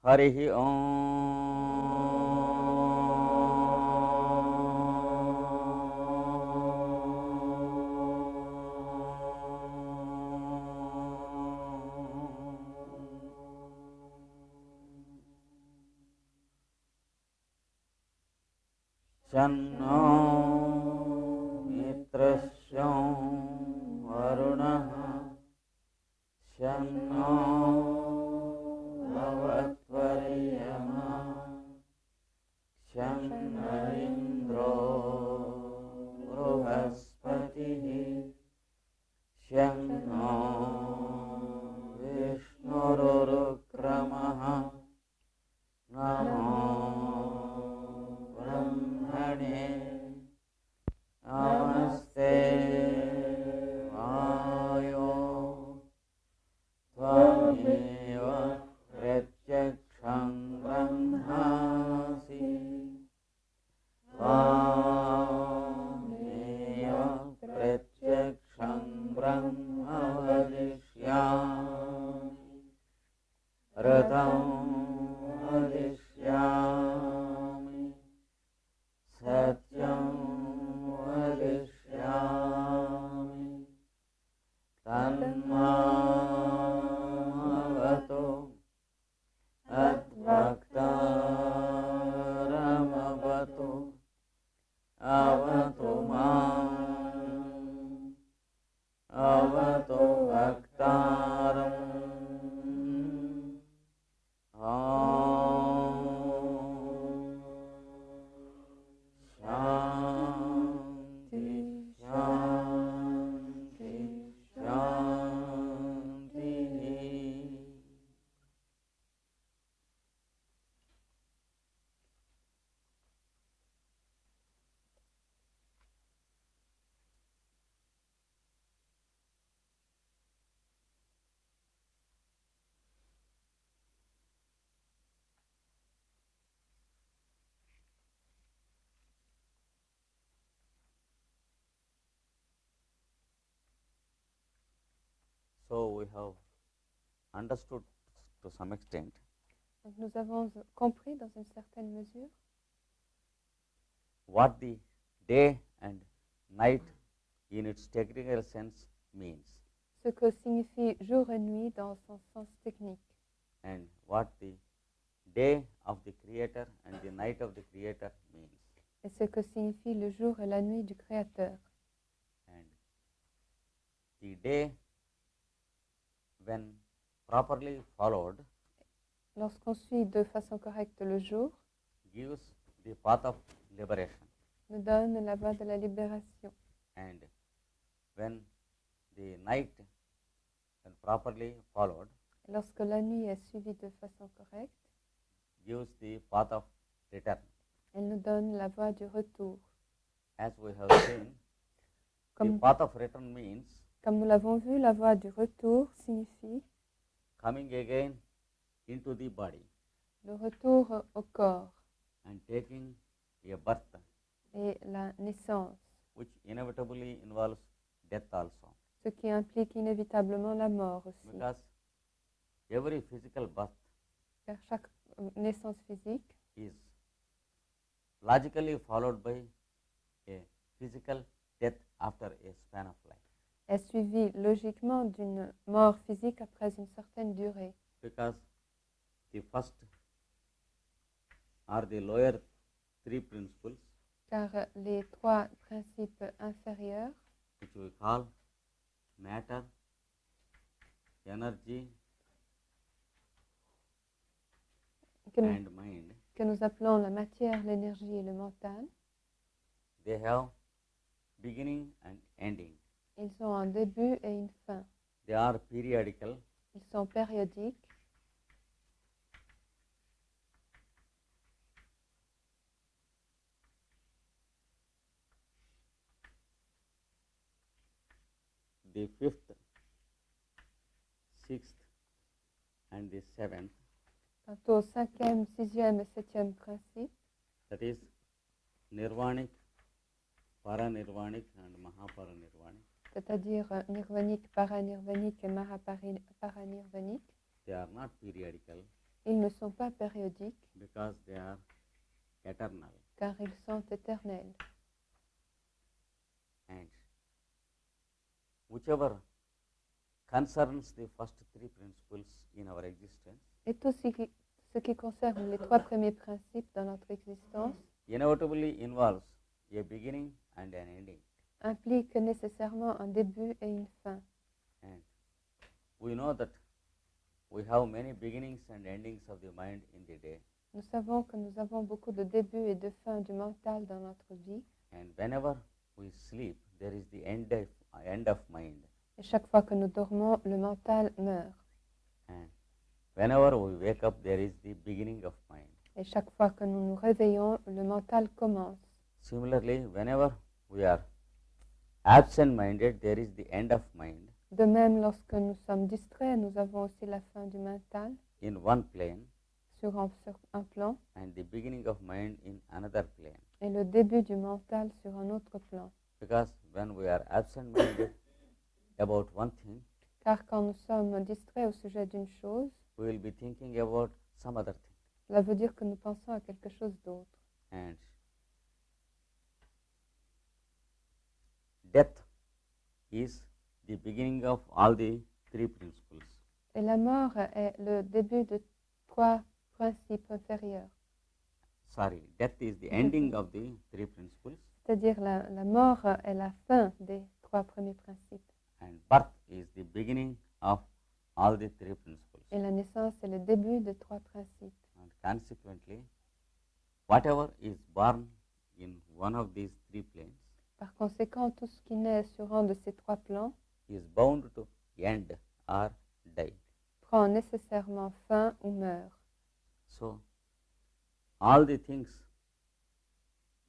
Harihi Om. Channo mitrasyam varunaha channo bhavatvaryama channo indro bruhaspatihi channo vishnurukramaha namo Namaste Vayo Tvameva Pratyaksham Brahmasi Tvameva Pratyaksham Brahma Vadishyami Ratam Vadishyami Satyam Vadishyami Tanmavato Adbhaktaramavato Avato Mam Avato Bhaktaram So we have understood to some extent. Donc nous avons compris dans une certaine mesure What the day and night in its technical sense means. Ce que signifie jour et nuit dans son sens technique. And what the day of the Creator and the night of the Creator means. Et ce que signifie le jour et la nuit du Créateur. And the day, when properly followed, lorsqu'on suit de façon correcte le jour, gives the path of liberation. Nous donne la voie de la libération. And when the night, when properly followed, lorsque la nuit est suivie de façon correcte, gives the path of return. Elle nous donne la voie du retour. As we have seen, the path of return means, comme nous l'avons vu, la voie du retour signifie coming again into the body, le retour au corps, and taking a birth, et la naissance, which inevitably involves death also. Ce qui implique inévitablement la mort aussi. Because every physical birth, car chaque naissance physique is logically followed by a physical death after a span of life. Est suivie logiquement d'une mort physique après une certaine durée. Because the first are the lower three principles, car les trois principes inférieurs, which we call matter, energy, and mind, que nous appelons la matière, l'énergie et le mental, they have beginning and ending. Ils ont un début et une fin. They are periodical. Ils sont périodiques. The fifth, sixth, and the seventh. Quant au cinquième, sixième et septième principe, that is nirvanic, paranirvanic, and mahaparanirvanic. C'est-à-dire nirvanique, paranirvanique et mahaparanirvanique. They are not periodical. Ils ne sont pas périodiques because they are eternal. car ils sont éternels. And whichever concerns the first three principles in our existence Et tout ce qui concerne les trois premiers principes dans notre existence inevitably involves a beginning and an ending. implique nécessairement un début et une fin. And we know that we have many beginnings and endings of the mind in the day. Nous savons que nous avons beaucoup de débuts et de fins du mental dans notre vie. And whenever we sleep, there is the end of mind. Et chaque fois que nous dormons, le mental meurt. And whenever we wake up, there is the beginning of mind. Et chaque fois que nous nous réveillons, le mental commence. Similarly, whenever we are absent-minded, there is the end of mind De même, lorsque nous sommes distraits, nous avons aussi la fin du mental in one plane sur un plan and the beginning of mind in another plane. et le début du mental sur un autre plan. Because when we are absent-minded about one thing, Car quand nous sommes distraits au sujet d'une chose, we will be thinking about some other thing. cela veut dire que nous pensons à quelque chose d'autre. And death is the beginning of all the three principles. Et la mort est le début de trois principes inférieurs. Sorry, death is the ending of the three principles, C'est-à-dire la mort est la fin des trois premiers principes. and birth is the beginning of all the three principles. Et la naissance est le début des trois principes. And consequently, whatever is born in one of these three planes Par conséquent, tout ce qui naît sur un de ces trois plans is bound to end or die. prend nécessairement fin ou meurt. So, all the things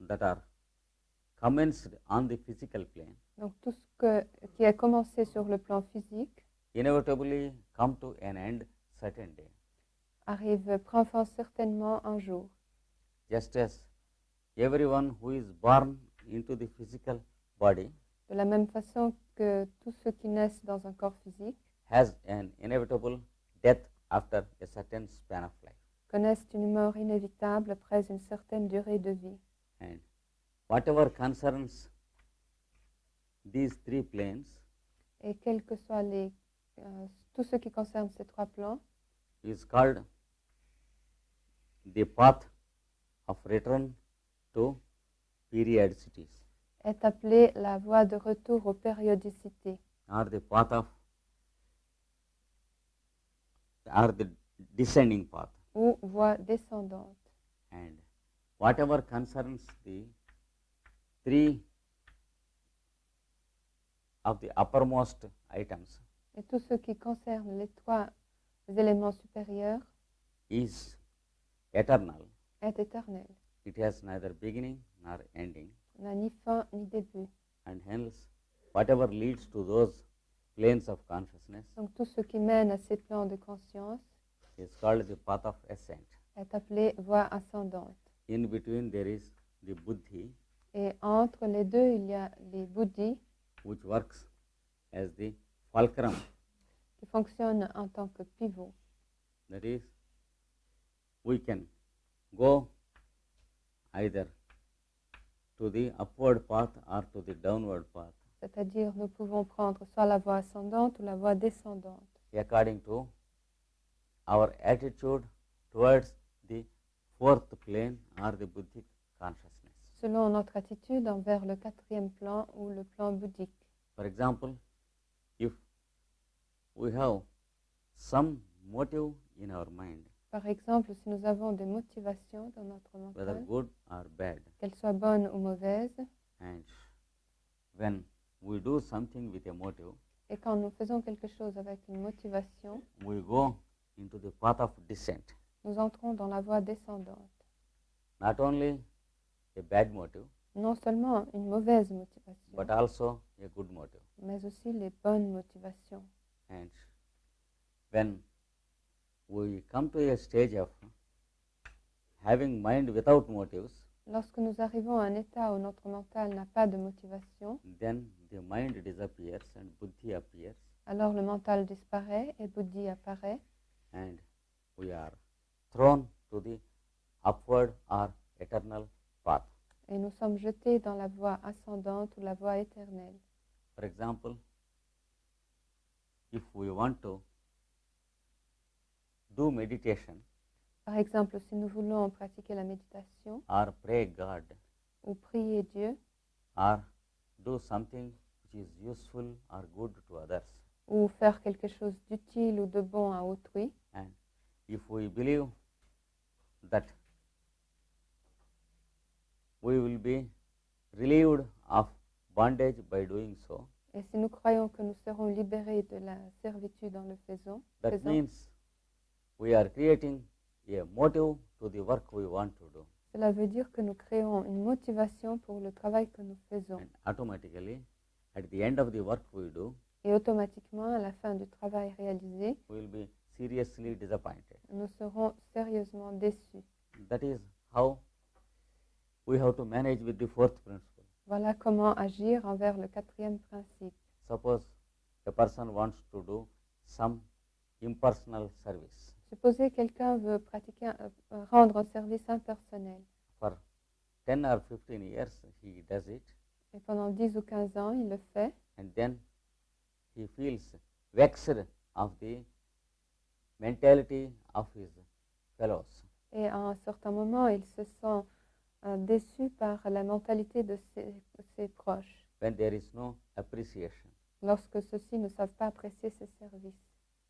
that are commenced on the physical plane Donc tout qui a commencé sur le plan physique inevitably come to an end certain day. prend fin certainement un jour. Just as everyone who is born into the physical body De la même façon que tous ceux qui naissent dans un corps physique has an inevitable death after a certain span of life. connaissent une mort inévitable après une certaine durée de vie. And whatever concerns these three planes Et quels que soient tout ce qui concerne ces trois plans is called the path of return to periodicities, est appelé la voie de retour aux périodicités or the path of, or the descending path. ou voie descendante. And whatever concerns the three of the uppermost items Et tout ce qui concerne les trois éléments supérieurs is eternal. est éternel. It has neither beginning nor ending, N'a ni fin ni début. and hence whatever leads to those planes of consciousness Donc tout ce qui mène à ces plans de conscience is called the path of ascent. est appelé voie ascendante. In between there is the buddhi, Et entre les deux, il y a les bouddhis which works as the fulcrum. qui fonctionnent en tant que pivot. That is, we can go either to the upward path or to the downward path C'est-à-dire, nous pouvons prendre soit la voie ascendante ou la voie descendante, according to our attitude towards the fourth plane or the buddhic consciousness. selon notre attitude envers le quatrième plan ou le plan bouddhique. For example, if we have some motive in our mind, Par exemple, si nous avons des motivations dans notre whether mental, good or bad, qu'elles soient bonnes ou mauvaises, and when we do something with a motive, et quand nous faisons quelque chose avec une motivation, we go into the path of descent. nous entrons dans la voie descendante. Not only a bad motive, Non seulement une mauvaise motivation, but also a good motive. mais aussi les bonnes motivations. And when we come to a stage of having mind without motives, Lorsque nous arrivons à un état où notre mental n'a pas de motivation, then the mind disappears and buddhi appears, alors le mental disparaît et buddhi apparaît and we are thrown to the upward or eternal path. Et nous sommes jetés dans la voie ascendante ou la voie éternelle. For example, if we want to do meditation Par exemple, si nous voulons pratiquer la méditation or pray God ou prier Dieu or do something which is useful or good to others, ou faire quelque chose d'utile ou de bon à autrui, and if we believe that we will be relieved of bondage by doing so, et si nous croyons que nous serons libérés de la servitude en le faisant, that means we are creating a motive to the work we want to do, cela veut dire que nous créons une motivation pour le travail que nous faisons. and automatically at the end of the work we do, Et automatiquement, à la fin du travail réalisé, we will be seriously disappointed. nous serons sérieusement déçus. That is how we have to manage with the fourth principle. Voilà comment agir envers le quatrième principe. Suppose a person wants to do some impersonal service. Supposez quelqu'un veut rendre un service impersonnel. For 10 or 15 years he does it, Et pendant 10 ou 15 ans, il le fait. and then he feels vexed of the mentality of his fellows. Et à un certain moment, il se sent déçu par la mentalité de ses proches, When there is no appreciation, lorsque ceux-ci ne savent pas apprécier ses services.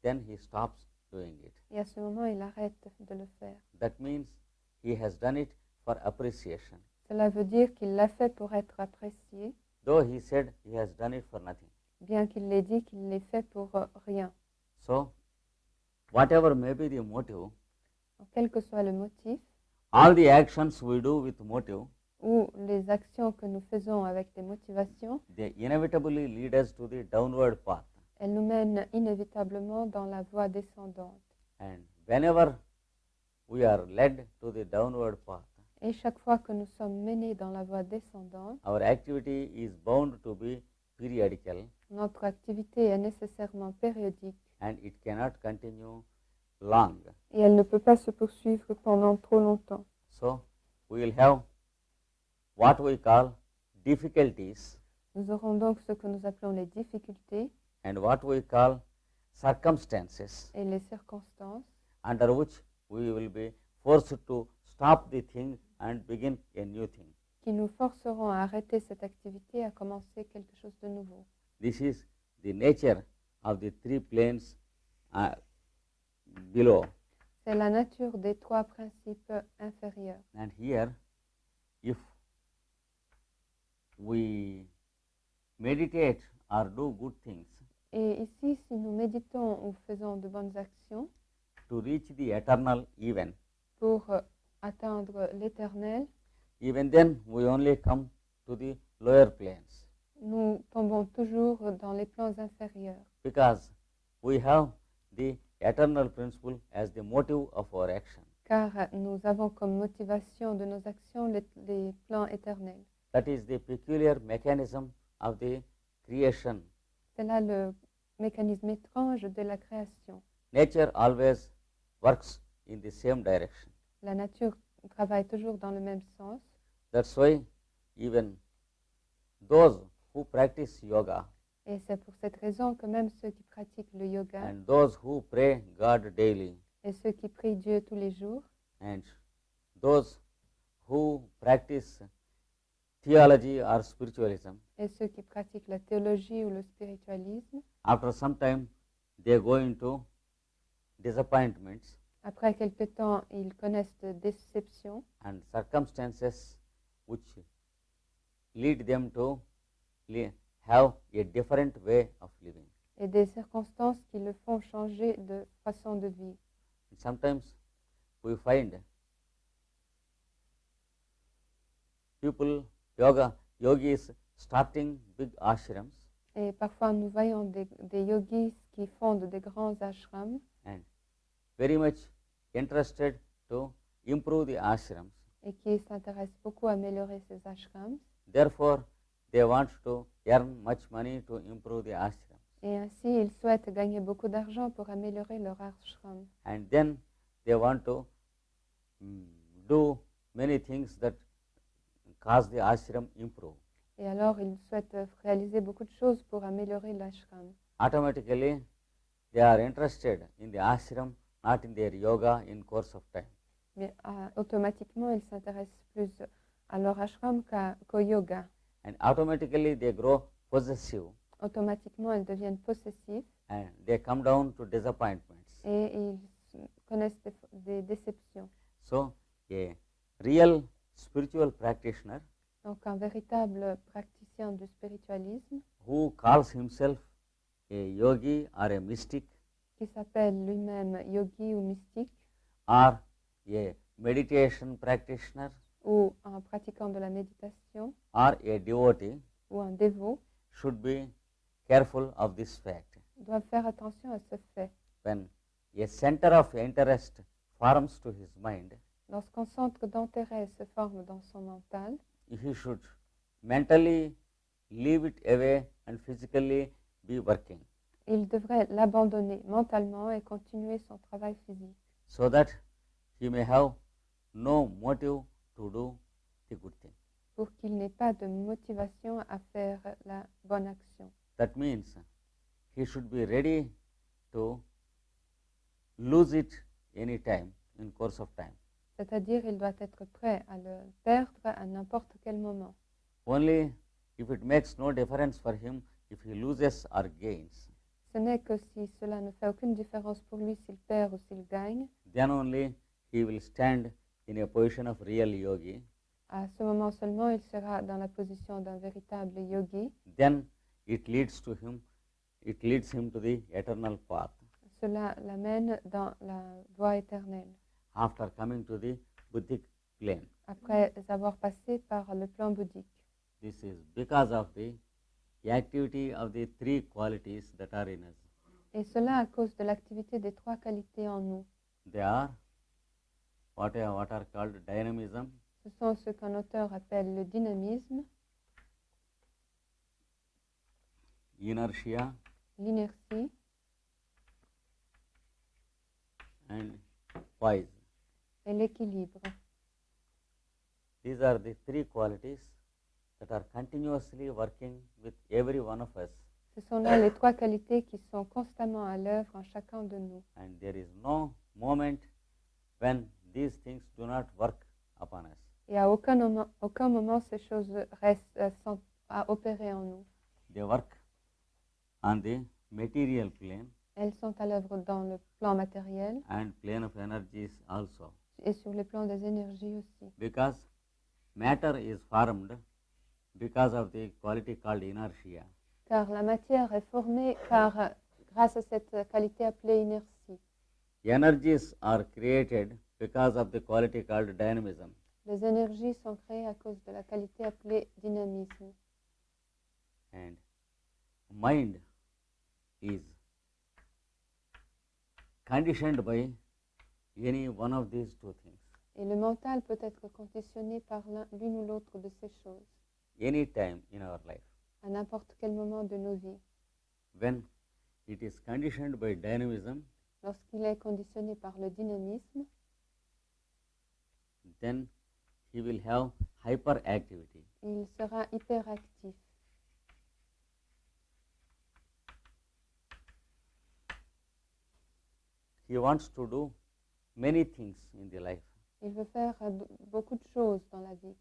then he stops doing it. Et à ce moment, il arrête de le faire. That means he has done it for appreciation, Cela veut dire qu'il l'a fait pour être apprécié, though he said he has done it for nothing. bien qu'il l'ait dit qu'il l'ait fait pour rien. So, whatever may be the motive, Quel que soit le motif, all the actions we do with motive, ou les actions que nous faisons avec des motivations, they inevitably lead us to the downward path. elles nous mènent inévitablement dans la voie descendante. And whenever we are led to the downward path, Et chaque fois que nous sommes menés dans la voie descendante, our activity is bound to be periodical, notre activité est nécessairement périodique and it cannot continue long. et elle ne peut pas se poursuivre pendant trop longtemps. So, we will have what we call difficulties Nous aurons donc ce que nous appelons les difficultés and what we call circumstances, et les circonstances under which we will be forced to stop the thing and begin a new thing. qui nous forceront à arrêter cette activité, à commencer quelque chose de nouveau. This is the nature of the three planes below. C'est la nature des trois principes inférieurs. And here, if we meditate or do good things Et ici, si nous méditons ou faisons de bonnes actions to reach the eternal even, pour atteindre l'éternel, even then we only come to the lower planes, nous tombons toujours dans les plans inférieurs because we have the eternal principle as the motive of our action. car nous avons comme motivation de nos actions les plans éternels. That is the peculiar mechanism of the creation. C'est là le mécanisme étrange de la création. Nature always works in the same direction. La nature travaille toujours dans le même sens. That's why even those who practice yoga Et c'est pour cette raison que même ceux qui pratiquent le yoga and those who pray God daily et ceux qui prient Dieu tous les jours and those who practice theology or spiritualism, et ceux qui pratiquent la théologie ou le spiritualisme, after some time they go into disappointments après quelque temps, ils connaissent des déceptions and circumstances which lead them to have a different way of living. et des circonstances qui le font changer de façon de vie. And sometimes we find people, yogis starting big ashrams Et parfois, nous voyons des yogis qui fondent des grands ashrams and very much interested to improve the ashrams. et qui s'intéressent beaucoup à améliorer ces ashrams. Therefore, they want to earn much money to improve the ashram. Et ainsi, ils souhaitent gagner beaucoup d'argent pour améliorer leur ashram. And then they want to do many things that cause the ashram improve. Et alors, ils souhaitent réaliser beaucoup de choses pour améliorer l'ashram. Automatically, they are interested in the ashram, not in their yoga in course of time. Mais automatiquement, ils s'intéressent plus à leur ashram qu'au yoga. And automatically, they grow possessive Automatiquement, ils deviennent possessifs and they come down to disappointments. et ils connaissent des déceptions. So, a real spiritual practitioner Donc, un véritable praticien du spiritualisme who calls himself a yogi or a mystic qui s'appelle lui-même yogi ou mystique or a meditation practitioner ou un pratiquant de la méditation or a devotee ou un dévot should be careful of this fact. doivent faire attention à ce fait. When a center of interest forms to his mind, Lorsqu'un centre d'intérêt se forme dans son mental, he should mentally leave it away and physically be working il devrait l'abandonner mentalement et continuer son travail physique so that he may have no motive to do the good thing. pour qu'il n'ait pas de motivation à faire la bonne action. That means he should be ready to lose it any time in course of time. C'est-à-dire, il doit être prêt à le perdre à n'importe quel moment. Only if it makes no difference for him if he loses or gains, Ce n'est que si cela ne fait aucune différence pour lui s'il perd ou s'il gagne, then only he will stand in a position of real yogi. à ce moment seulement, il sera dans la position d'un véritable yogi. Then it leads him to the eternal path Cela l'amène dans la voie éternelle, after coming to the Buddhic plane. après avoir passé par le plan bouddhique. This is because of the activity of the three qualities that are in us. Et cela à cause de l'activité des trois qualités en nous. They are what are called dynamism, Ce sont ce qu'un auteur appelle le dynamisme, inertia, l'inertie and poise. et l'équilibre. These are the three qualities that are continuously working with every one of us, Ce sont là les trois qualités qui sont constamment à l'œuvre en chacun de nous. and there is no moment when these things do not work upon us. Et à aucun moment ces choses sont à opérer en nous. They work on the material plane Elles sont à l'œuvre dans le plan matériel and plane of energies also, et sur le plan des énergies aussi. because matter is formed because of the quality called inertia, Car la matière est formée grâce à cette qualité appelée inertie. energies are created because of the quality called dynamism, Les énergies sont créées à cause de la qualité appelée dynamisme. and mind is conditioned by any one of these two things. Et le mental peut être conditionné par l'une ou l'autre de ces choses, Any time in our life. à n'importe quel moment de nos vies. When it is conditioned by dynamism, Lorsqu'il est conditionné par le dynamisme, then he will have hyperactivity. il sera hyperactif. He wants to do many things in the life Il veut faire beaucoup de choses dans la vie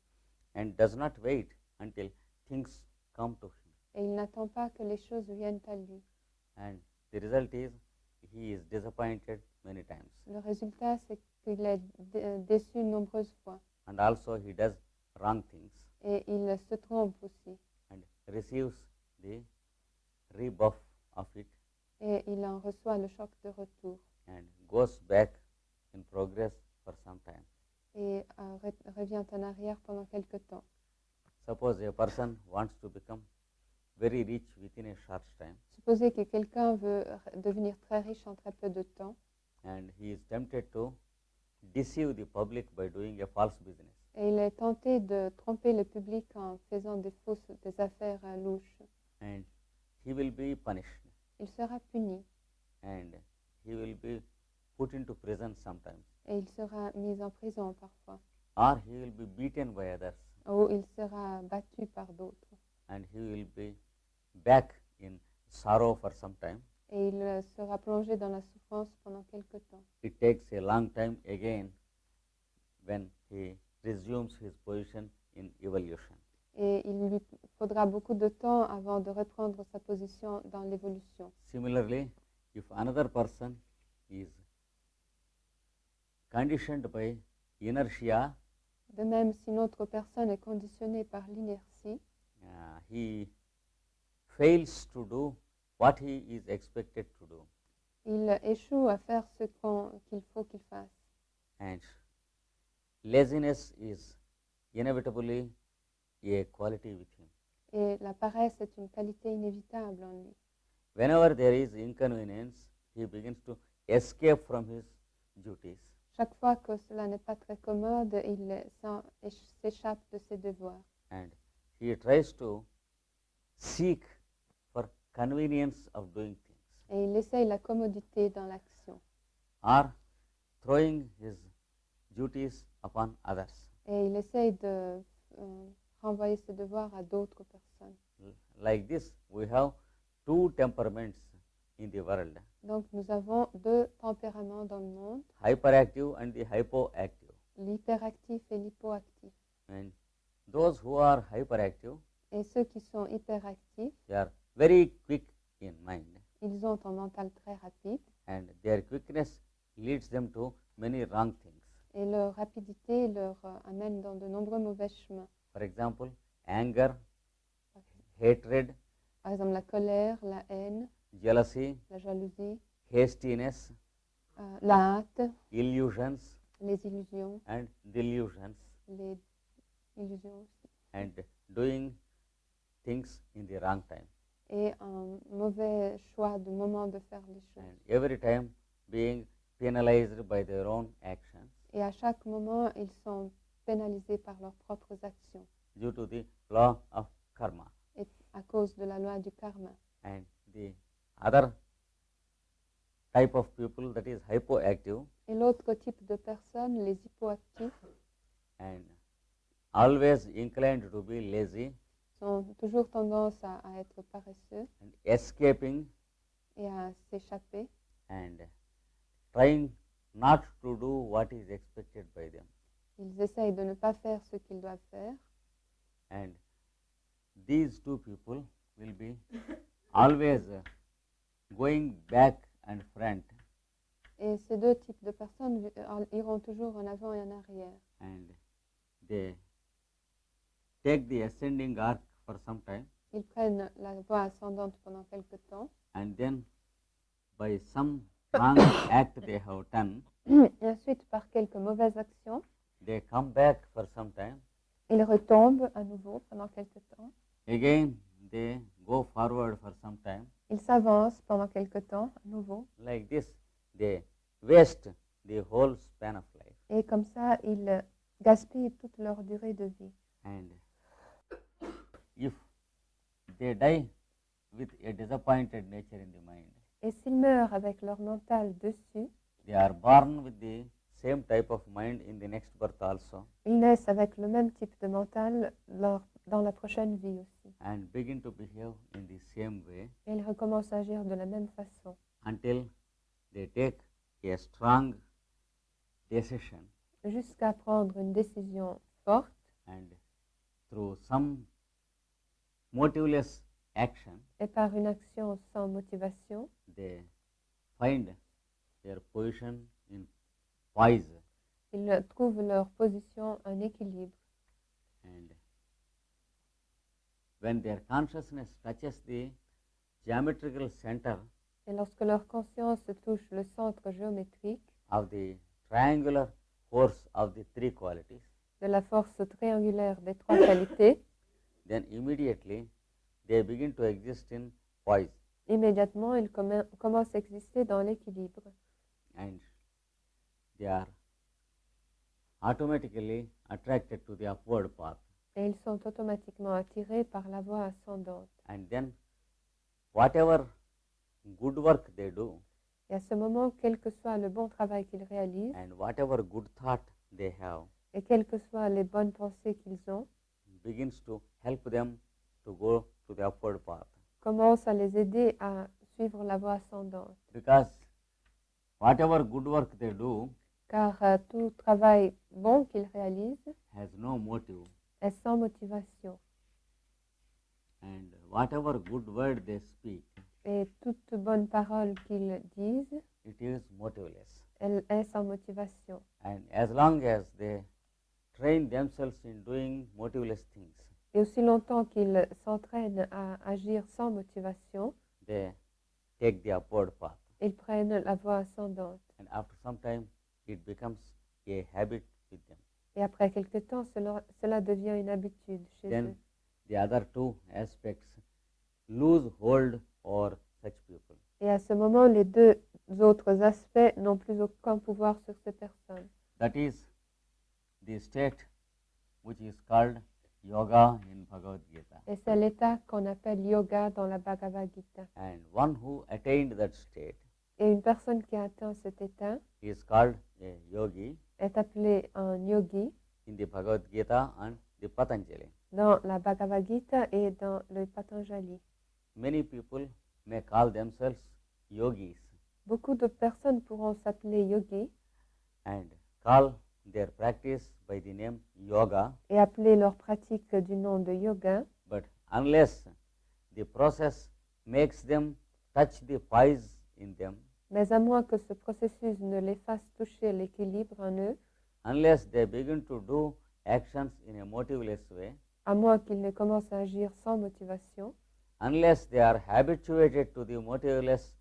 and does not wait until things come to him. et il n'attend pas que les choses viennent à lui. And the result is he is disappointed many times. Le résultat, c'est qu'il est déçu nombreuses fois And also he does wrong things et il se trompe aussi and receives the rebuff of it et il en reçoit le choc de retour and goes back in progress for some time. et revient en arrière pendant quelque temps. Suppose a person wants to become very rich within a short time Supposez que quelqu'un veut devenir très riche en très peu de temps and he is tempted to deceive the public by doing a false business. et il est tenté de tromper le public en faisant des affaires louches. And he will be punished Il sera puni and he will be put into prison sometimes, et il sera mis en prison parfois, or he will be beaten by others, ou il sera battu par d'autres, and he will be back in sorrow for some time. et il sera plongé dans la souffrance pendant quelque temps. It takes a long time again when he resumes his position in evolution. Et il lui faudra beaucoup de temps avant de reprendre sa position dans l'évolution. Similarly, if another person is conditioned by inertia, De même, si une autre personne est conditionnée par l'inertie, he fails to do what he is expected to do, il échoue à faire ce qu'il faut qu'il fasse. and laziness is inevitably a quality with him. Et la paresse est une qualité inévitable en lui. Whenever there is inconvenience, he begins to escape from his duties, Chaque fois que cela n'est pas très commode, il s'échappe de ses devoirs. and he tries to seek for convenience of doing things, Et il essaye la commodité dans l'action. or throwing his duties upon others. Et il essaye de renvoyer ses devoirs à d'autres personnes. Like this, we have two temperaments in the world, Donc nous avons deux tempéraments dans le monde, hyperactive and the hypoactive. l'hyperactif et l'hypoactif. And those who are hyperactive, Et ceux qui sont hyperactifs, they are very quick in mind, ils ont un mental très rapide and their quickness leads them to many wrong things. et leur rapidité leur amène dans de nombreux mauvais chemins. For example, anger, hatred, Par exemple, la colère, la haine, jealousy, la jalousie, hastiness, la hâte, illusions, les illusions, and delusions, les illusions aussi, and doing things in the wrong time, et un mauvais choix de moment de faire les choses. and every time being penalized by their own actions Et à chaque moment, ils sont pénalisés par leurs propres actions due to the law of karma. et à cause de la loi du karma. And the other type of people, that is hypoactive, Et l'autre type de personnes, les hypoactifs, and always inclined to be lazy ont toujours tendance à être paresseux and escaping et à s'échapper and trying not to do what is expected by them. Ils essayent de ne pas faire ce qu'ils doivent faire. And these two people will be always going back and front, Et ces deux types de personnes iront toujours en avant et en arrière. and they take the ascending arc for some time, Ils prennent la voie ascendante pendant quelque temps. and then by some wrong act they have done, Et ensuite, par quelques mauvaises actions, they come back for some time. ils retombent à nouveau pendant quelque temps. Again, they go forward for some time. Ils s'avancent pendant quelque temps à nouveau. Like this, they waste the whole span of life. Et comme ça, ils gaspillent toute leur durée de vie. And if they die with a disappointed nature in the mind, Et s'ils meurent avec leur mental dessus, they are born with the same type of mind in the next birth also, ils naissent avec le même type de mental dans la prochaine vie aussi. and begin to behave in the same way Et ils recommencent à agir de la même façon until they take a strong decision, jusqu'à prendre une décision forte and through some motiveless action, et par une action sans motivation, they find their position in poise, ils trouvent leur position en équilibre. and when their consciousness touches the geometrical center Et lorsque leur conscience touche le centre géométrique of the triangular force of the three qualities, de la force triangulaire des trois qualités, then immediately they begin to exist in poise, immédiatement ils commencent à exister dans l'équilibre. and they are automatically attracted to the upward path, Et ils sont automatiquement attirés par la voie ascendante. and then whatever good work they do, Et à ce moment, quel que soit le bon travail qu'ils réalisent, and whatever good thought they have, et quelles que soient les bonnes pensées qu'ils ont, begins to help them to go to the upward path. commence à les aider à suivre la voie ascendante. Because whatever good work they do Car tout travail bon qu'ils réalisent has no motive, est sans motivation. and whatever good word they speak, Et toute bonne parole qu'ils disent, it is motiveless. elle est sans motivation. And as long as they train themselves in doing motiveless things, Et aussi longtemps qu'ils s'entraînent à agir sans motivation, they take the upward path. ils prennent la voie ascendante. And after some time, it becomes a habit with them. Et après quelque temps, cela devient une habitude chez Then eux. the other two aspects lose hold over such people. Et à ce moment, les deux autres aspects n'ont plus aucun pouvoir sur ces personnes. That is the state which is called yoga in Bhagavad Gita. Et c'est l'état qu'on appelle yoga dans la Bhagavad Gita. And one who attained that state Et une personne qui a atteint cet état is called a yogi est appelée un yogi in the Bhagavad Gita and the Patanjali. dans la Bhagavad Gita et dans le Patanjali. Many people may call themselves yogis Beaucoup de personnes pourront s'appeler yogis and call their practice by the name yoga, et appeler leur pratique du nom de yoga, but unless the process makes them touch the poise in them, mais à moins que ce processus ne les fasse toucher l'équilibre en eux, unless they begin to do actions in a motiveless way, à moins qu'ils ne commencent à agir sans motivation, unless they are habituated to the motiveless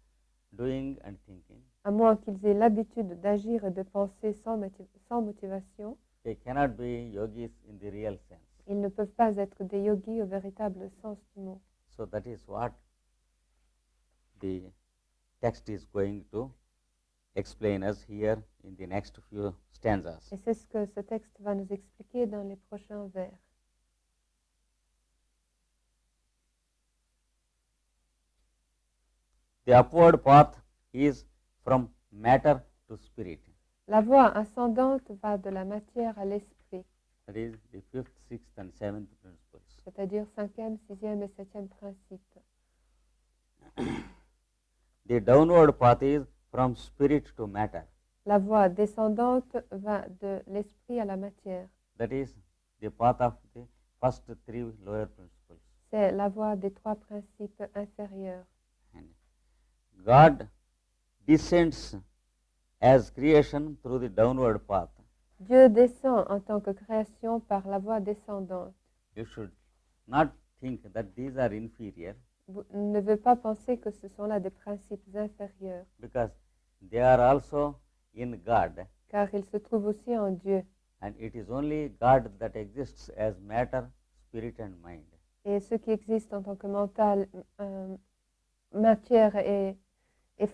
doing and thinking, à moins qu'ils aient l'habitude d'agir et de penser sans motivation, they cannot be yogis in the real sense. ils ne peuvent pas être des yogis au véritable sens du mot. So that is what the text is going to explain us here in the next few stanzas. Et c'est ce que ce texte va nous expliquer dans les prochains vers. The upward path is from matter to spirit. La voie ascendante va de la matière à l'esprit, That is the fifth, sixth, and seventh principles. c'est-à-dire 5e, 6e et 7e principe. The downward path is from spirit to matter. La voie descendante va de l'esprit à la matière. That is the path of the first three lower principles. C'est la voie des trois principes inférieurs. And God descends as creation through the downward path. Dieu descend en tant que création par la voie descendante. You should not think that these are inferior, Vous ne veut pas penser que ce sont là des principes inférieurs, because they are also in God, car ils se trouvent aussi en Dieu. and it is only God that exists as matter, spirit, and mind. Et ce qui existe en tant que mental, matière et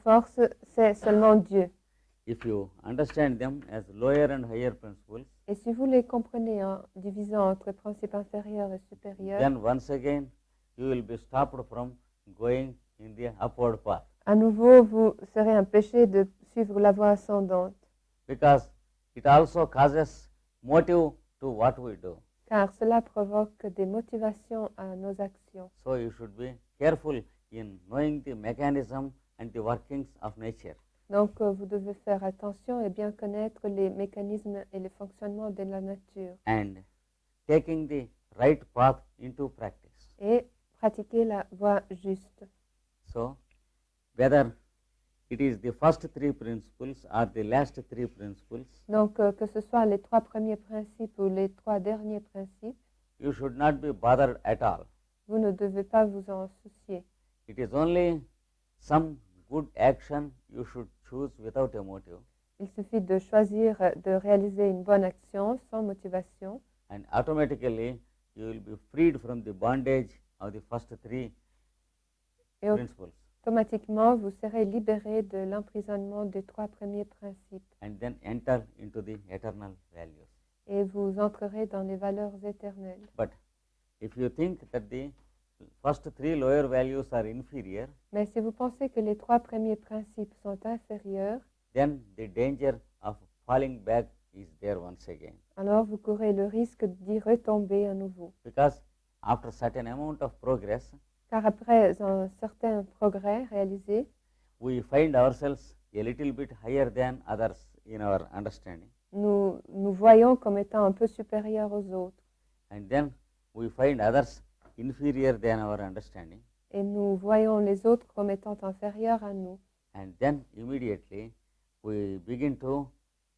force, c'est seulement Dieu. If you understand them as lower and higher principles, Et si vous les comprenez en divisant entre principes inférieurs et supérieurs, then once again you will be stopped from going in the upward path, à nouveau, vous serez empêché de suivre la voie ascendante, because it also causes motive to what we do. car cela provoque des motivations à nos actions. So you should be careful in knowing the mechanism and the workings of nature. Donc, vous devez faire attention et bien connaître les mécanismes et les fonctionnements de la nature And taking the right path into practice. et pratiquer la voie juste. So, whether it is the first three principles or the last three principles, Donc, que ce soit les trois premiers principes ou les trois derniers principes, you should not be bothered at all. vous ne devez pas vous en soucier. It is only some good action you should choose without a motive, Il suffit de choisir de réaliser une bonne action sans motivation and automatically you will be freed from the bondage of the first three et principles, automatiquement vous serez libéré de l'emprisonnement des trois premiers principes and then enter into the eternal values. et vous entrerez dans les valeurs éternelles. But if you think that the first three lower values are inferior, Mais si vous pensez que les trois premiers principes sont inférieurs, then the danger of falling back is there once again. alors vous courez le risque d'y retomber à nouveau. Because after certain amount of progress, Car après un certain progrès réalisé, we find ourselves a little bit higher than others in our understanding. nous voyons comme étant un peu supérieurs aux autres. And then we find others inferior than our understanding. Et nous voyons les autres comme étant inférieurs à nous. And then immediately we begin to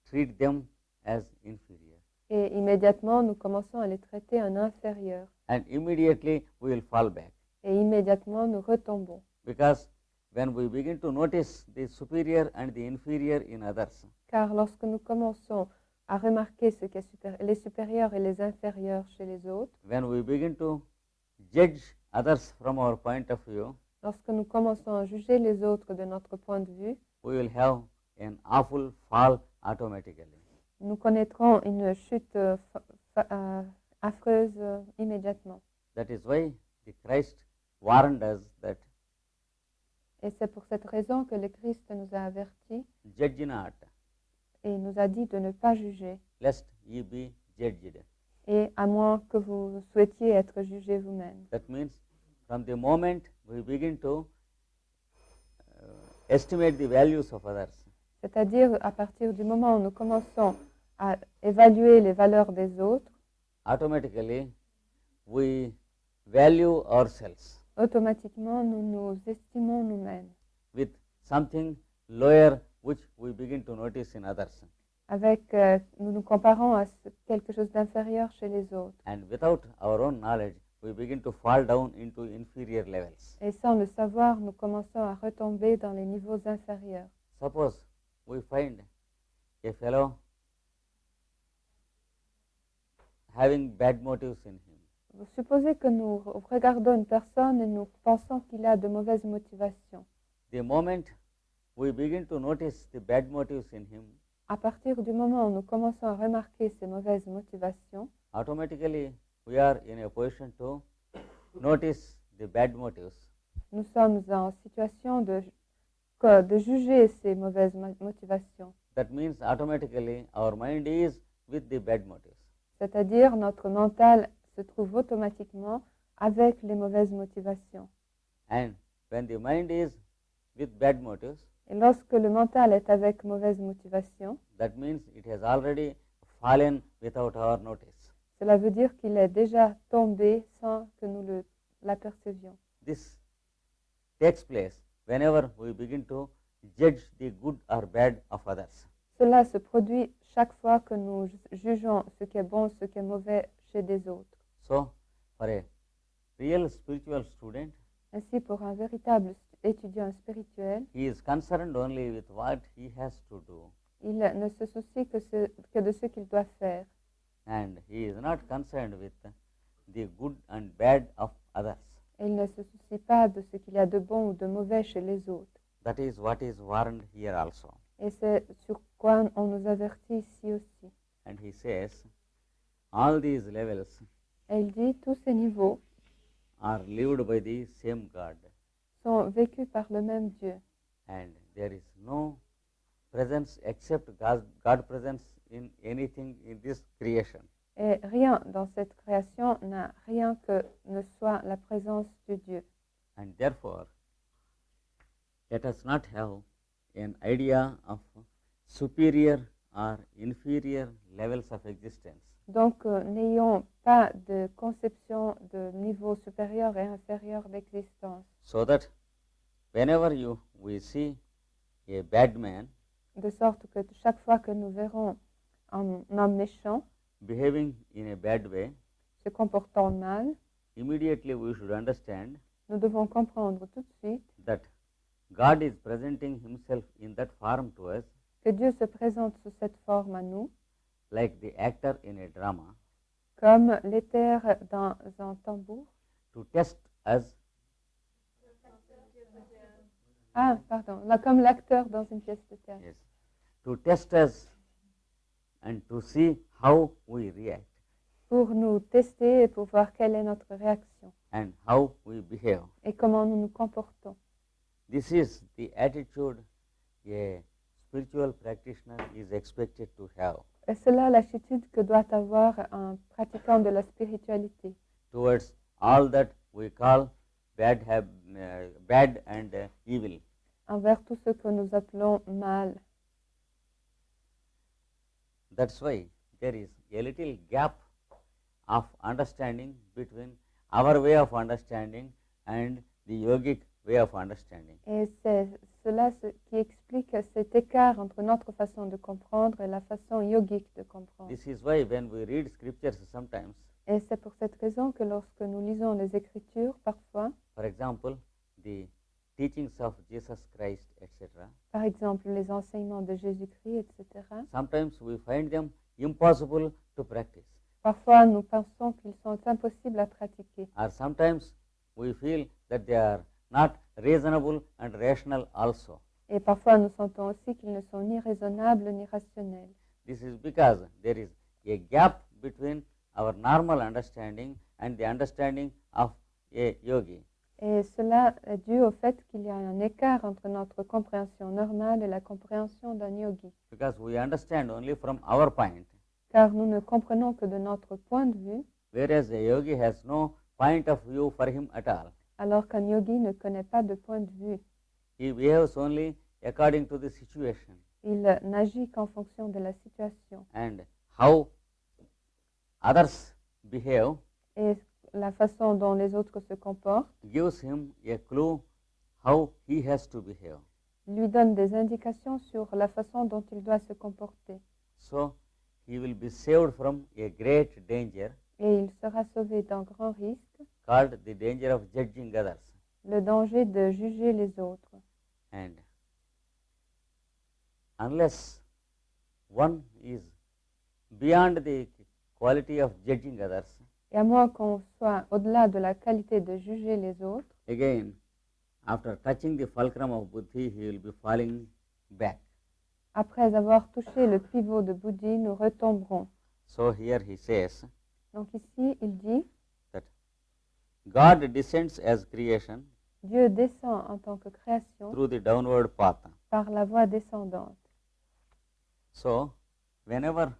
treat them as inferior. Et immédiatement, nous commençons à les traiter en inférieurs. And immediately we will fall back. Et immédiatement, nous retombons. Because when we begin to notice the superior and the inferior in others, Car lorsque nous commençons à remarquer ce qui est les supérieurs et les inférieurs chez les autres, when we begin to judge others from our point of view, lorsque nous commençons à juger les autres de notre point de vue, we will have an awful fall automatically. nous connaîtrons une chute affreuse immédiatement. That is why the Christ warned us that Et c'est pour cette raison que le Christ nous a avertis judge not, et nous a dit de ne pas juger, lest ye be judged. et à moins que vous souhaitiez être jugé vous-même. That means from the moment we begin to estimate the values of others, C'est-à-dire à partir du moment où nous commençons à évaluer les valeurs des autres, automatically we value ourselves automatiquement nous nous estimons nous-mêmes with something lower which we begin to notice in others. avec, nous nous comparons à quelque chose d'inférieur chez les autres. And without our own knowledge, we begin to fall down into inferior levels. Et sans le savoir, nous commençons à retomber dans les niveaux inférieurs. Suppose we find a fellow having bad motives in him. Vous supposez que nous regardons une personne et nous pensons qu'il a de mauvaises motivations. The moment we begin to notice the bad motives in him, À partir du moment où nous commençons à remarquer ces mauvaises motivations, automatically we are in a position to notice the bad motives. nous sommes en situation de juger ces mauvaises motivations. That means automatically our mind is with the bad motives. C'est-à-dire notre mental se trouve automatiquement avec les mauvaises motivations. And when the mind is with bad motives, Et lorsque le mental est avec mauvaise motivation, that means it has already fallen without our notice. cela veut dire qu'il est déjà tombé sans que nous l'apercevions. This takes place whenever we begin to judge the good or bad of others. Cela se produit chaque fois que nous jugeons ce qui est bon, ce qui est mauvais chez des autres. So, for a real spiritual student, Ainsi, pour un véritable étudiant spirituel, he is concerned only with what he has to do, il ne se soucie que de ce qu'il doit faire. and he is not concerned with the good and bad of others. Et il ne se soucie pas de ce qu'il y a de bon ou de mauvais chez les autres. That is what is warned here also. Et c'est sur quoi on nous avertit ici aussi. And he says, all these levels Et il dit, tous ces niveaux are lived by the same God, sont vécus par le même Dieu. and there is no presence except God presence in anything in this creation. Et rien dans cette création n'a rien que ne soit la présence de Dieu. And therefore, let us not have an idea of superior or inferior levels of existence. Donc, n'ayons pas de conception de niveau supérieur et inférieur d'existence. So that whenever we see a bad man De sorte que chaque fois que nous verrons un homme méchant behaving in a bad way, se comportant mal, immediately we should understand nous devons comprendre tout de suite that God is presenting himself in that form to us que Dieu se présente sous cette forme à nous, like the actor in a drama, comme l'éther dans un tambour. to test us Ah, pardon, là, comme l'acteur dans une pièce de théâtre. yes, to test us and to see how we react. pour nous tester et pour voir quelle est notre réaction and how we behave. et comment nous nous comportons. This is the attitude a spiritual practitioner is expected to have Et c'est là l'attitude que doit avoir un pratiquant de la spiritualité towards all that we call bad and evil. envers tout ce que nous appelons mal. That's why there is a little gap of understanding between our way of understanding and the yogic way of understanding. Et c'est cela qui explique cet écart entre notre façon de comprendre et la façon yogique de comprendre. This is why when we read scriptures sometimes, Et c'est pour cette raison que lorsque nous lisons les Écritures, parfois, for example, the teachings of Jesus Christ, etc., par exemple les enseignements de Jésus-Christ, etc., sometimes we find them impossible to practice. parfois nous pensons qu'ils sont impossibles à pratiquer. Or sometimes we feel that they are not reasonable and rational also. Et parfois nous sentons aussi qu'ils ne sont ni raisonnables ni rationnels. This is because there is a gap between our normal understanding and the understanding of a yogi. Et cela est dû au fait qu'il y a un écart entre notre compréhension normale et la compréhension d'un yogi. Because we understand only from our point, Car nous ne comprenons que de notre point de vue, whereas a yogi has no point of view for him at all. alors qu'un yogi ne connaît pas de point de vue. He behaves only according to the situation Il n'agit qu'en fonction de la situation. and how others behave Et la façon dont les autres se comportent gives him a clue how he has to behave. lui donne des indications sur la façon dont il doit se comporter. So he will be saved from a great danger Et il sera sauvé d'un grand risque, called the danger of judging others. le danger de juger les autres. And unless one is beyond the quality of judging others, Et à moins qu'on soit au-delà de la qualité de juger les autres, again, after touching the fulcrum of buddhi, he will be falling back. après avoir touché le pivot de Bouddhi, nous retomberons. So here he says Donc ici, il dit, that God descends as creation Dieu descend en tant que création through the downward path. par la voie descendante. So whenever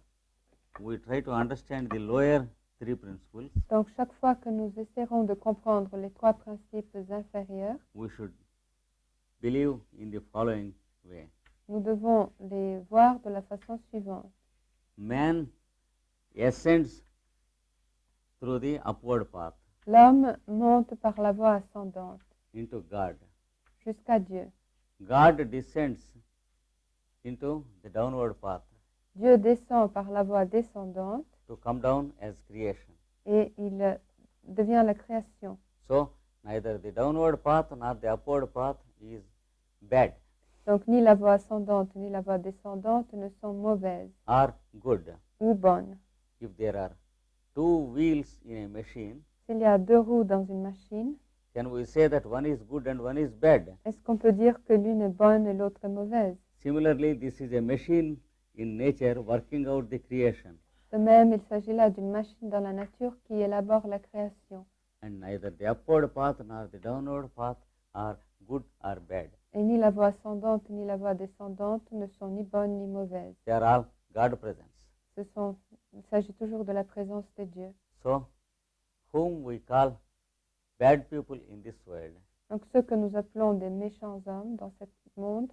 we try to understand the lower three principles, Donc chaque fois que nous essaierons de comprendre les trois principes inférieurs, we should believe in the following way. nous devons les voir de la façon suivante. Man ascends through the upward path L'homme monte par la voie ascendante into God. jusqu'à Dieu. God descends into the downward path Dieu descend par la voie descendante to come down as creation. et il devient la création. So neither the downward path nor the upward path is bad Donc ni la voie ascendante ni la voie descendante ne sont mauvaises or good. ou bonnes. If there are two wheels in a machine, S'il y a deux roues dans une machine, can we say that one is good and one is bad? est-ce qu'on peut dire que l'une est bonne et l'autre est mauvaise? Similarly, this is a machine in nature working out the creation, De même, il s'agit là d'une machine dans la nature qui élabore la création. and neither the upward path nor the downward path are good or bad. Et ni la voie ascendante ni la voie descendante ne sont ni bonnes ni mauvaises. They are all God presence. Il s'agit toujours de la présence de Dieu. So, whom we call bad people in this world, Donc ceux que nous appelons des méchants hommes dans ce monde,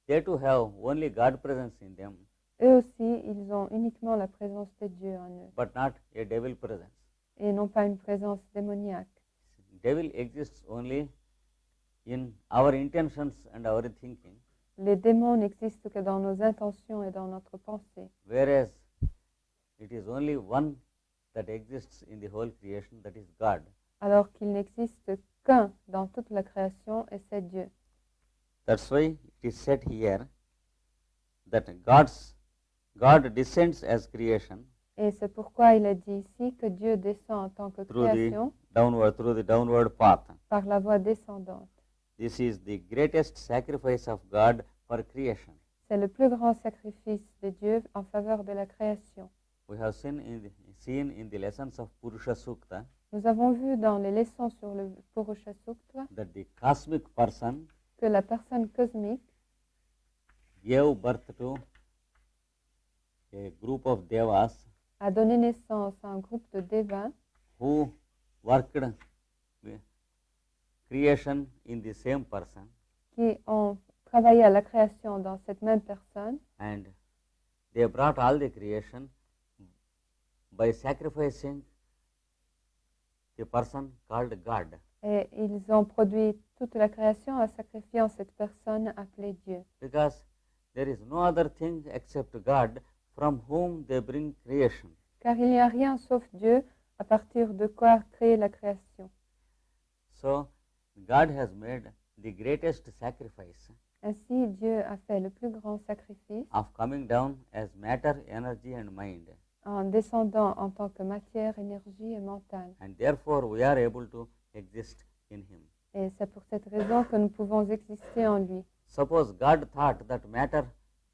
they too have only God presence in them, eux aussi, ils ont uniquement la présence de Dieu en eux but not a devil presence. et non pas une présence démoniaque. Devil exists only in our intentions and our thinking, Les démons n'existent que dans nos intentions et dans notre pensée, whereas it is only one that exists in the whole creation, that is God. alors qu'il n'existe qu'un dans toute la création et c'est Dieu. That's why it is said here that God descends as creation Et c'est pourquoi il est dit ici que Dieu descend en tant que through création the downward path. par la voie descendante. This is the greatest sacrifice of God for creation. C'est le plus grand sacrifice de Dieu en faveur de la création. we have seen in the lessons of Purusha Sukta Nous avons vu dans les leçons sur le Purusha Sukta that the cosmic person que la personne cosmique gave birth to a group of devas a donné naissance à un groupe de devas who worked creation in the same person, qui ont travaillé à la création dans cette même personne and they brought all the creation by sacrificing the person called God. et ils ont produit toute la création en sacrifiant cette personne appelée Dieu. Because there is no other thing except God from whom they bring creation. Car il n'y a rien sauf Dieu à partir de quoi créer la création. So God has made the greatest sacrifice Ainsi, Dieu a fait le plus grand sacrifice of coming down as matter, energy and mind. en descendant en tant que matière, énergie et mentale. And therefore we are able to exist in Him. Et c'est pour cette raison que nous pouvons exister en lui. Suppose God thought that matter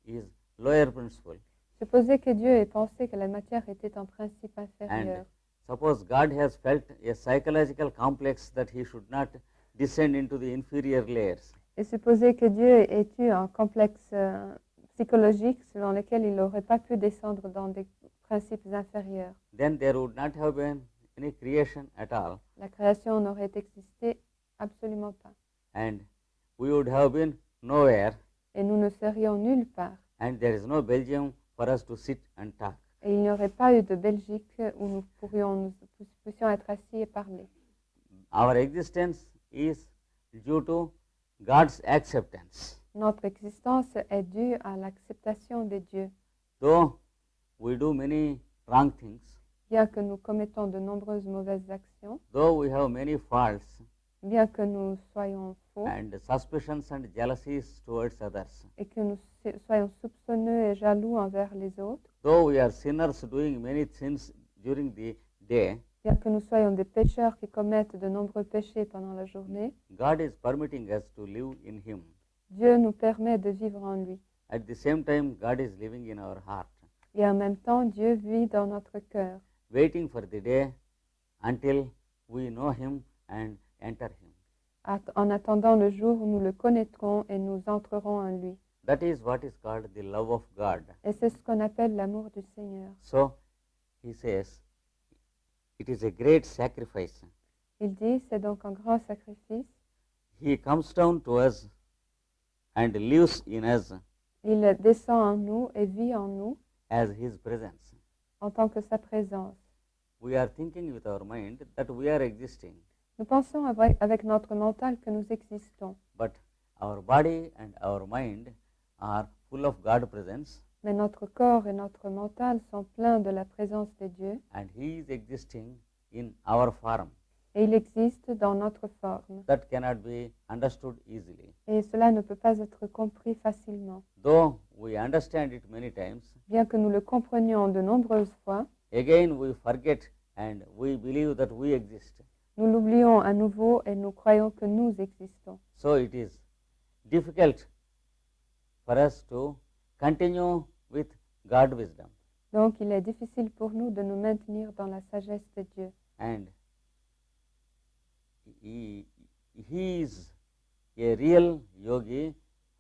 is lower principle, Supposez que Dieu ait pensé que la matière était un principe inférieur. and suppose God has felt a psychological complex that He should not descend into the inferior layers. Et supposez que Dieu ait eu un complexe psychologique selon lequel il n'aurait pas pu descendre dans des principes inférieurs. Then there would not have been any creation at all, La création n'aurait existé absolument pas. and we would have been nowhere, Et nous ne serions nulle part. and there is no Belgium for us to sit and talk. Et il n'y aurait pas eu de Belgique où nous puissions être assis et parler. Our existence is due to God's acceptance. Notre existence est due à l'acceptation de Dieu. Though we do many wrong things, Bien que nous commettons de nombreuses mauvaises actions, though we have many faults bien que nous soyons faux and suspicions and jealousies towards others, et que nous soyons soupçonneux et jaloux envers les autres, though we are sinners doing many sins during the day, bien que nous soyons des pécheurs qui commettent de nombreux péchés pendant la journée, God is permitting us to live in Him. Dieu nous permet de vivre en lui. At the same time, God is living in our heart, Et en même temps, Dieu vit dans notre cœur, waiting for the day until we know Him and enter Him. en attendant le jour où nous le connaîtrons et nous entrerons en lui. That is what is called the love of God. Et c'est ce qu'on appelle l'amour du Seigneur. So, He says, it is a great sacrifice. Il dit, c'est donc un grand sacrifice. He comes down to us and lives in us Il descend en nous et vit en nous as His presence. en tant que sa présence. We are thinking with our mind that we are existing, Nous pensons avec notre mental que nous existons, but our body and our mind are full of God presence, mais notre corps et notre mental sont pleins de la présence de Dieu and He is existing in our form. et il existe dans notre forme. That cannot be understood easily. Et cela ne peut pas être compris facilement. Though we understand it many times, Bien que nous le comprenions de nombreuses fois, again we forget and we believe that we exist. nous l'oublions à nouveau et nous croyons que nous existons. So it is difficult for us to continue with God wisdom. Donc il est difficile pour nous de nous maintenir dans la sagesse de Dieu. And he is a real yogi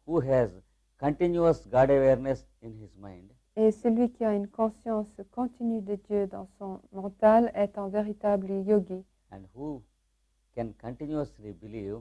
who has continuous God awareness in his mind. Et celui qui a une conscience continue de Dieu dans son mental est un véritable yogi. And who can continuously believe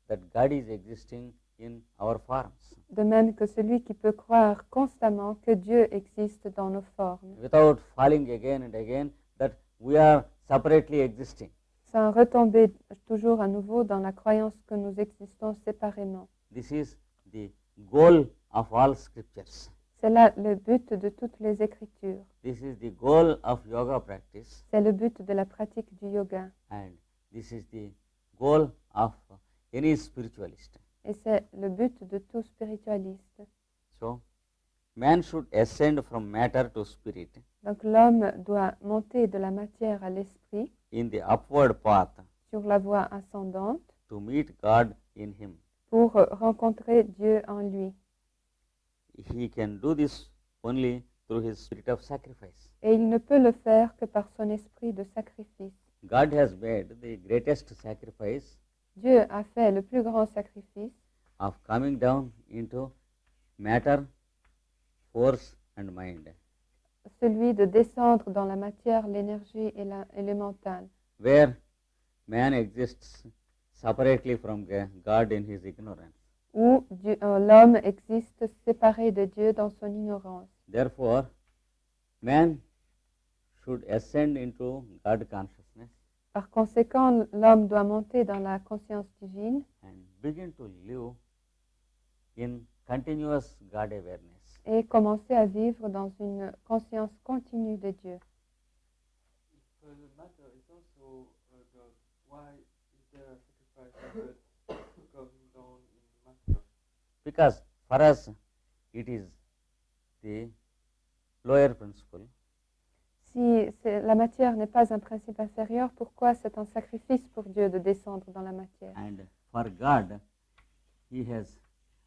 that God is existing in our forms De même que celui qui peut croire constamment que Dieu existe dans nos formes, without falling again and again that we are separately existing. sans retomber toujours à nouveau dans la croyance que nous existons séparément. This is the goal of all scriptures. C'est là le but de toutes les Écritures. This is the goal of yoga practice, C'est le but de la pratique du yoga. and this is the goal of any spiritualist. Et c'est le but de tout spiritualiste. So, man should ascend from matter to spirit Donc l'homme doit monter de la matière à l'esprit in the upward path sur la voie ascendante to meet God in him. pour rencontrer Dieu en lui. He can do this only through his spirit of sacrifice. Et il ne peut le faire que par son esprit de sacrifice. God has made the greatest sacrifice Dieu a fait le plus grand sacrifice of coming down into matter, force and mind, celui de descendre dans la matière, l'énergie et le mental, where man exists separately from God in his ignorance. où l'homme existe séparé de Dieu dans son ignorance. Therefore, man should ascend into God consciousness Par conséquent, l'homme doit monter dans la conscience divine and begin to live in continuous God awareness. et commencer à vivre dans une conscience continue de Dieu. The matter is also God. Why is there a sacrifice of God coming down in matter? Because for us, it is the lower principle. Si la matière n'est pas un principe inférieur, pourquoi c'est un sacrifice pour Dieu de descendre dans la matière? And for God, he has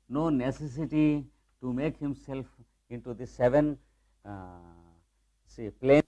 no necessity to make himself into the seven planes